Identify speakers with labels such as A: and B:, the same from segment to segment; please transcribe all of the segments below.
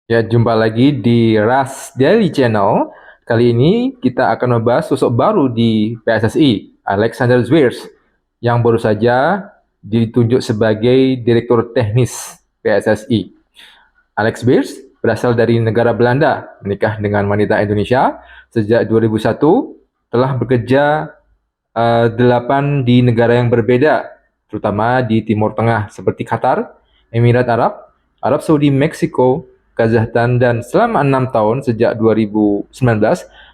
A: Ya, jumpa lagi di Ras Daily Channel. Kali ini kita akan membahas sosok baru di PSSI, Alexander Zwiers, yang baru saja ditunjuk sebagai Direktur Teknis PSSI. Alex Zwiers berasal dari negara Belanda, menikah dengan wanita Indonesia sejak 2001, telah bekerja 8 di negara yang berbeda, terutama di Timur Tengah seperti Qatar, Emirat Arab, Arab Saudi, Meksiko, Kazakhstan, dan selama 6 tahun sejak 2019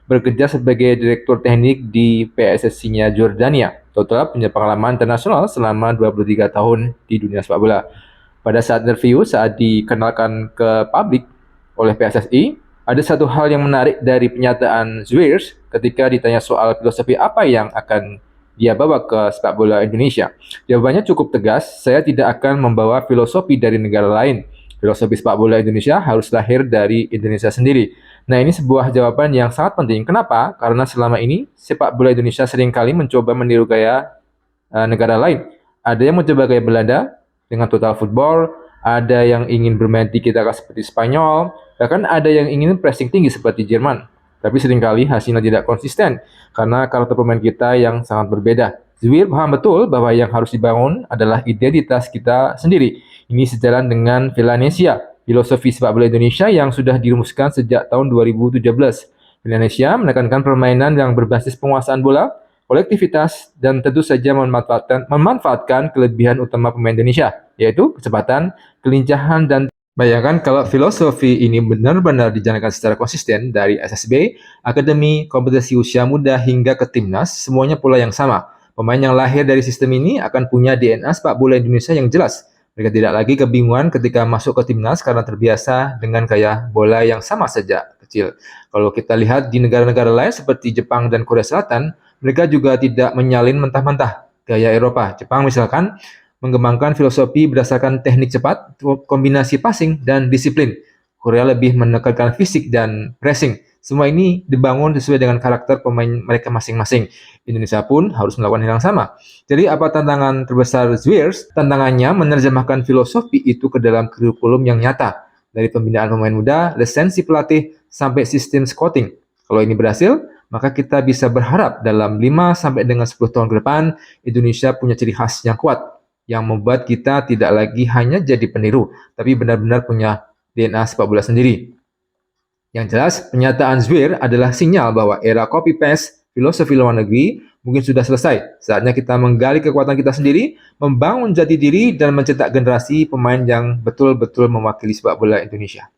A: bekerja sebagai Direktur Teknik di PSSI-nya Jordania. Total punya pengalaman internasional selama 23 tahun di dunia sepak bola. Pada saat interview, saat dikenalkan ke publik oleh PSSI, ada satu hal yang menarik dari pernyataan Zwiers ketika ditanya soal filosofi apa yang akan dia bawa ke sepak bola Indonesia. Jawabannya cukup tegas, saya tidak akan membawa filosofi dari negara lain. Filosofi sepak bola Indonesia harus lahir dari Indonesia sendiri. Nah, ini sebuah jawaban yang sangat penting. Kenapa? Karena selama ini sepak bola Indonesia seringkali mencoba meniru gaya negara lain. Ada yang mencoba gaya Belanda dengan total football, ada yang ingin bermain tiki-taka seperti Spanyol, bahkan ada yang ingin pressing tinggi seperti Jerman. Tapi seringkali hasilnya tidak konsisten karena karakter pemain kita yang sangat berbeda. Zwir paham betul bahwa yang harus dibangun adalah identitas kita sendiri. Ini sejalan dengan Villanesia, filosofi sepak bola Indonesia yang sudah dirumuskan sejak tahun 2017. Villanesia menekankan permainan yang berbasis penguasaan bola, kolektivitas, dan tentu saja memanfaatkan kelebihan utama pemain Indonesia, yaitu kecepatan, kelincahan, dan bayangkan kalau filosofi ini benar-benar dijalankan secara konsisten dari SSB, akademi, kompetisi usia muda hingga ke timnas, semuanya pola yang sama. Pemain yang lahir dari sistem ini akan punya DNA sepak bola Indonesia yang jelas. Mereka tidak lagi kebingungan ketika masuk ke timnas karena terbiasa dengan gaya bola yang sama sejak kecil. Kalau kita lihat di negara-negara lain seperti Jepang dan Korea Selatan, mereka juga tidak menyalin mentah-mentah gaya Eropa. Jepang misalkan mengembangkan filosofi berdasarkan teknik cepat, kombinasi passing, dan disiplin. Korea lebih menekankan fisik dan pressing. Semua ini dibangun sesuai dengan karakter pemain mereka masing-masing. Indonesia pun harus melakukan hal yang sama. Jadi apa tantangan terbesar Zwiers? Tantangannya menerjemahkan filosofi itu ke dalam kurikulum yang nyata. Dari pembinaan pemain muda, lisensi pelatih, sampai sistem scouting. Kalau ini berhasil, maka kita bisa berharap dalam 5 sampai dengan 10 tahun ke depan Indonesia punya ciri khas yang kuat yang membuat kita tidak lagi hanya jadi peniru, tapi benar-benar punya DNA sepak bola sendiri. Yang jelas, pernyataan Zwier adalah sinyal bahwa era copy-paste filosofi luar negeri mungkin sudah selesai. Saatnya kita menggali kekuatan kita sendiri, membangun jati diri, dan mencetak generasi pemain yang betul-betul mewakili sepak bola Indonesia.